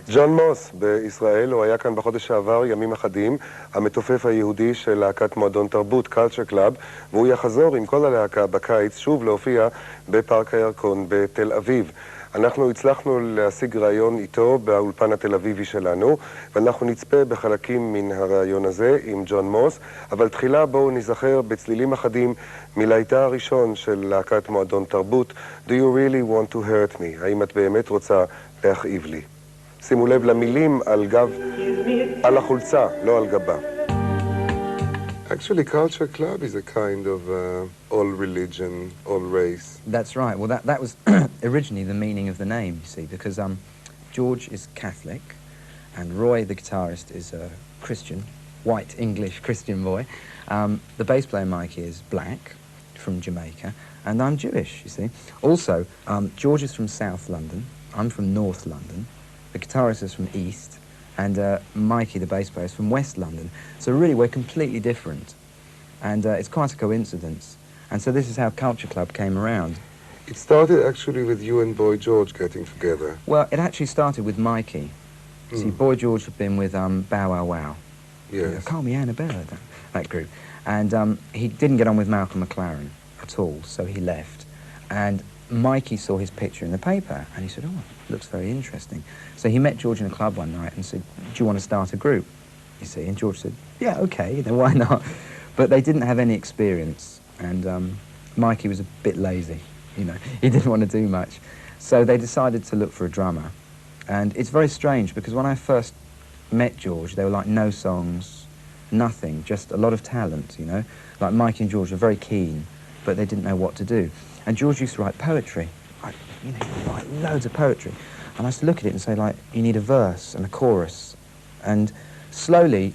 ג'ון מוס בישראל, הוא היה כאן בחודש שעבר, ימים אחדים, המתופף היהודי של להקת מועדון תרבות, קלצ'ר קלאב, והוא יחזור עם כל הלהקה בקיץ שוב להופיע בפארק הירקון בתל אביב. אנחנו הצלחנו להשיג ראיון איתו באולפן התל אביבי שלנו, ואנחנו נצפה בחלקים מן הראיון הזה עם ג'ון מוס, אבל תחילה בואו נזכר בצלילים אחדים מלהיטה הראשון של להקת מועדון תרבות, Do you really want to hurt me? האם את באמת רוצה להכאיב לי? שימו לב למילים על גב, על החולצה, לא על גבה. Actually, Culture Club is a kind of all religion, all race. That's right. Well, that was originally the meaning of the name, you see, because George is Catholic and Roy, the guitarist, is a Christian, white English Christian boy. The bass player, Mikey, is black from Jamaica, and I'm Jewish, you see. Also, George is from South London, I'm from North London, the guitarist is from East, and Mikey, the bass player, is from West London. So really, we're completely different. And it's quite a coincidence. And so this is how Culture Club came around. It started actually with you and Boy George getting together. Well, it actually started with Mikey. See, Boy George had been with Bow Wow Wow. Yes. Call me Annabella, that group. And he didn't get on with Malcolm McLaren at all, so he left. And Mikey saw his picture in the paper, and he said, oh, looks very interesting. So he met George in a club one night and said, do you want to start a group? You see, and George said, yeah, okay, then why not? But they didn't have any experience, and Mikey was a bit lazy, you know, he didn't want to do much. So they decided to look for a drummer. And it's very strange, because when I first met George, there were like no songs, nothing, just a lot of talent, you know. Like Mikey and George were very keen, but they didn't know what to do. And George used to write poetry, like, you know, write loads of poetry. And I used to look at it and say, like, you need a verse and a chorus. And slowly,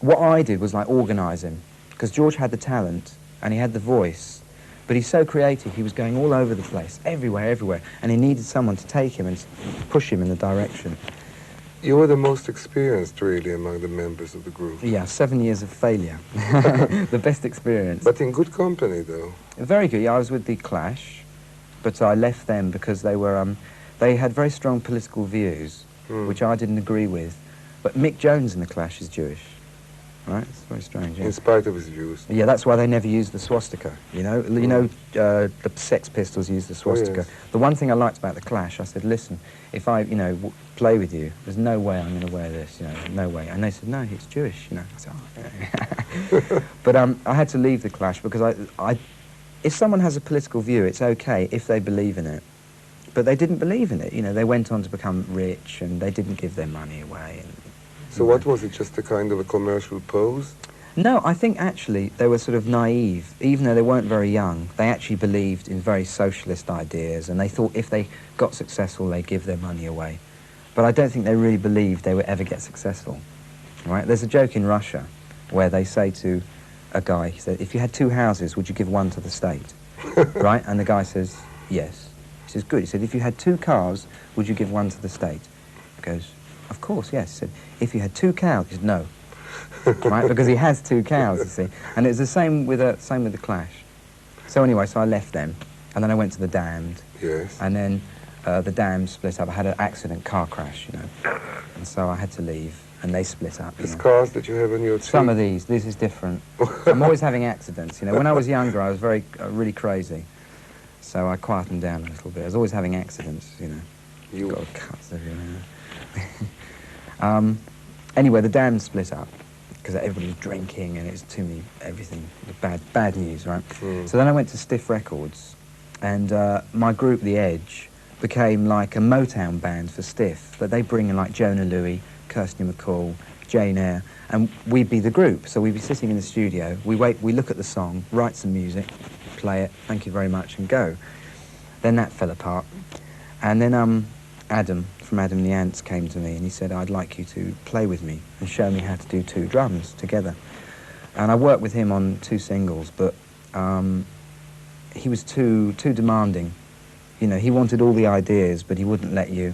what I did was, like, organise him. Because George had the talent, and he had the voice, but he's so creative, he was going all over the place, everywhere, and he needed someone to take him and push him in the direction. You were the most experienced, really, among the members of the group. Yeah, 7 years of failure. The best experience. But in good company, though. Very good, yeah, I was with The Clash, but I left them because they were, they had very strong political views, which I didn't agree with. But Mick Jones in The Clash is Jewish, right? It's very strange, yeah. In spite of his views. Yeah, that's why they never used the swastika, you know? You know, the Sex Pistols used the swastika. Oh, yes. The one thing I liked about The Clash, I said, listen, if I, you know, play with you, there's no way I'm going to wear this, you know, no way. And they said, no, it's Jewish, you know. I said, oh, yeah. But I had to leave The Clash because if someone has a political view, it's okay if they believe in it. But they didn't believe in it, you know. They went on to become rich and they didn't give their money away. And, so what was it, just a kind of a commercial pose? No, I think actually they were sort of naive. Even though they weren't very young, they actually believed in very socialist ideas, and they thought if they got successful, they'd give their money away. But I don't think they really believed they would ever get successful, right? There's a joke in Russia where they say to a guy, he said, if you had 2 houses, would you give one to the state? Right? And the guy says, yes. He says, good. He said, if you had 2 cars, would you give one to the state? He goes, of course, yes. He said, if you had 2 cows, he said, no. Right? Because he has 2 cows, you see. And it's the same with the Clash. So anyway, so I left them, and then I went to the Damned. Yes. And then the Damned split up. I had an accident, car crash, you know. And so I had to leave, and they split up. The scars that you have on your teeth? Some of these. This is different. I'm always having accidents, you know. When I was younger, I was really crazy. So I quietened down a little bit. I was always having accidents, you know. You got cuts everywhere. Anyway, the Damned split up because everybody was drinking and it's too many, everything, bad news, right? So then I went to Stiff Records, and my group, The Edge, became like a Motown band for Stiff, but they bring in like Jonah Louie, Kirsty MacColl, Jane Eyre, and we'd be the group. So we'd be sitting in the studio, we look at the song, write some music, play it, thank you very much, and go. Then that fell apart. And then Adam, from Adam and the Ants, came to me and he said, I'd like you to play with me and show me how to do 2 drums together. And I worked with him on 2 singles, but he was too demanding. You know, he wanted all the ideas, but he wouldn't let you...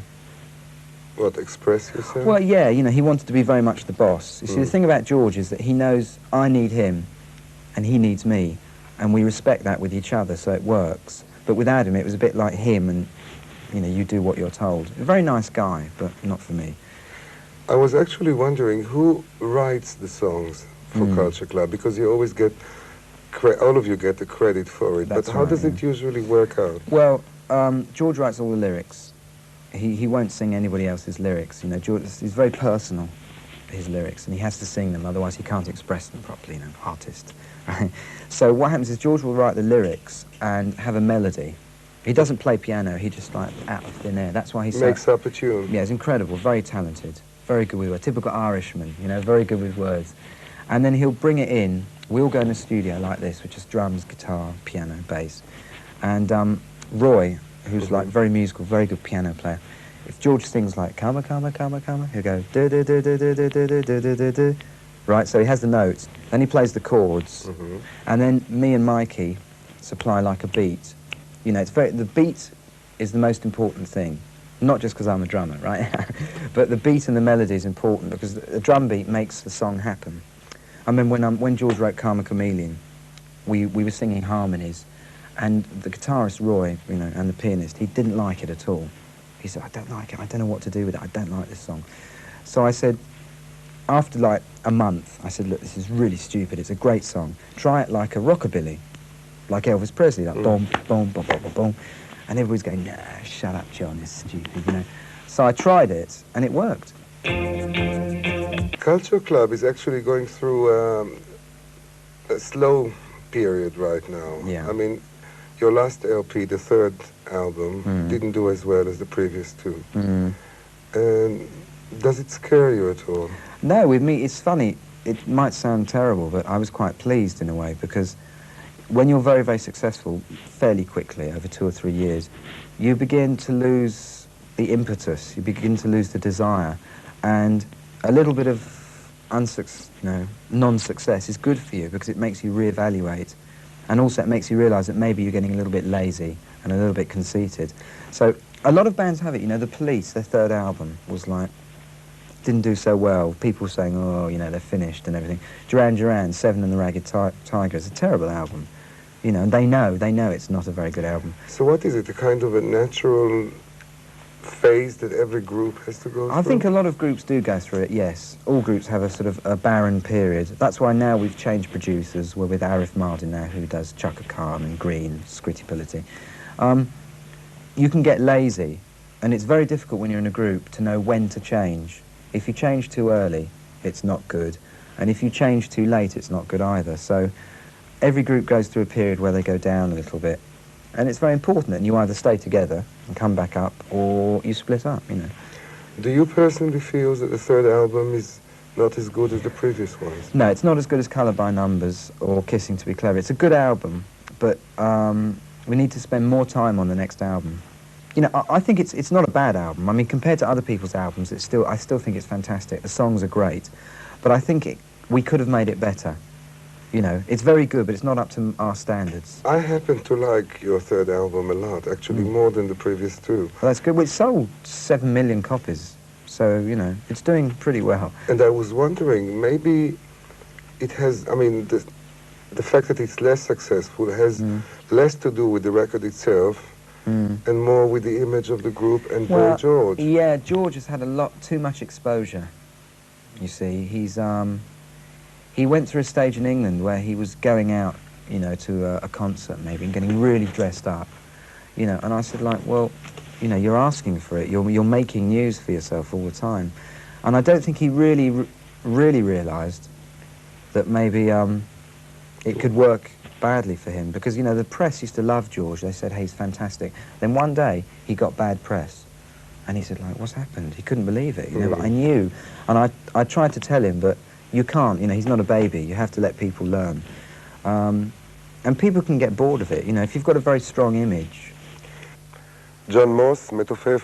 What, express yourself? Well, yeah, you know, he wanted to be very much the boss. You see, the thing about George is that he knows I need him and he needs me, and we respect that with each other, so it works. But with Adam, it was a bit like him and you know, you do what you're told. A very nice guy, but not for me. I was actually wondering who writes the songs for Culture Club, because you always get, all of you get the credit for it. That's but how right, does it usually work out? Well, George writes all the lyrics. He won't sing anybody else's lyrics. You know, George, he's very personal, his lyrics, and he has to sing them, otherwise he can't express them properly, you know, artist. Right? So what happens is George will write the lyrics and have a melody. He doesn't play piano, he just like out of thin air. That's why he Makes up a tune. Yeah, he's incredible, very talented, very good with words. Typical Irishman, you know, very good with words. And then he'll bring it in. We all go in the studio like this, with just drums, guitar, piano, bass. And Roy, who's like very musical, very good piano player, if George sings like "Come, come, come, come," he'll go do do do do do do do do do do do do. Right, so he has the notes, then he plays the chords, and then me and Mikey supply like a beat. You know, it's the beat is the most important thing, not just because I'm a drummer, right? But the beat and the melody is important because the drum beat makes the song happen. I mean, when George wrote Karma Chameleon, we were singing harmonies, and the guitarist Roy, you know, and the pianist, he didn't like it at all. He said, "I don't like it. I don't know what to do with it. I don't like this song." So I said, after like a month, I said, "Look, this is really stupid. It's a great song. Try it like a rockabilly, like Elvis Presley, like boom, boom, boom, boom, boom, boom." And everybody's going, "Nah, shut up, John. It's stupid," you know. So I tried it, and it worked. Culture Club is actually going through a slow period right now. Yeah. I mean, your last LP, the third album, didn't do as well as the previous two. And does it scare you at all? No, with me, it's funny. It might sound terrible, but I was quite pleased in a way, because when you're very, very successful, fairly quickly, over 2 or 3 years, you begin to lose the impetus, you begin to lose the desire, and a little bit of non-success is good for you, because it makes you reevaluate, and also it makes you realise that maybe you're getting a little bit lazy and a little bit conceited. So a lot of bands have it. You know, The Police, their third album was like, didn't do so well. People saying, "Oh, you know, they're finished," and everything. Duran Duran, Seven and the Ragged Tiger, is a terrible album. You know, and they know it's not a very good album. So what is it, a kind of a natural phase that every group has to go through? I think a lot of groups do go through it, yes. All groups have a sort of a barren period. That's why now we've changed producers. We're with Arif Mardin now, who does Chaka Khan and Green, Scrittability. You can get lazy, and it's very difficult when you're in a group to know when to change. If you change too early, it's not good. And if you change too late, it's not good either. So every group goes through a period where they go down a little bit. And it's very important that you either stay together and come back up, or you split up, you know. Do you personally feel that the third album is not as good as the previous ones? No, it's not as good as Colour by Numbers or Kissing to be Clever. It's a good album, but we need to spend more time on the next album. You know, I think it's not a bad album. I mean, compared to other people's albums, I still think it's fantastic. The songs are great, but I think we could have made it better. You know, it's very good, but it's not up to our standards. I happen to like your third album a lot, actually more than the previous two. Well, that's good. Well, it sold 7 million copies, so, you know, it's doing pretty well. And I was wondering, maybe it has, I mean, the fact that it's less successful has less to do with the record itself and more with the image of the group and Boy George. Yeah, George has had too much exposure, you see. He went through a stage in England where he was going out, you know, to a concert maybe and getting really dressed up, you know, and I said, like, well, you know, you're asking for it, you're making news for yourself all the time. And I don't think he really realised that maybe it could work badly for him, because, you know, the press used to love George. They said, "Hey, he's fantastic." Then one day he got bad press, and he said, like, "What's happened?" He couldn't believe it, you know, but I knew, and I tried to tell him, but you can't, you know, he's not a baby. You have to let people learn. And people can get bored of it, you know, if you've got a very strong image. John Moss, מתופף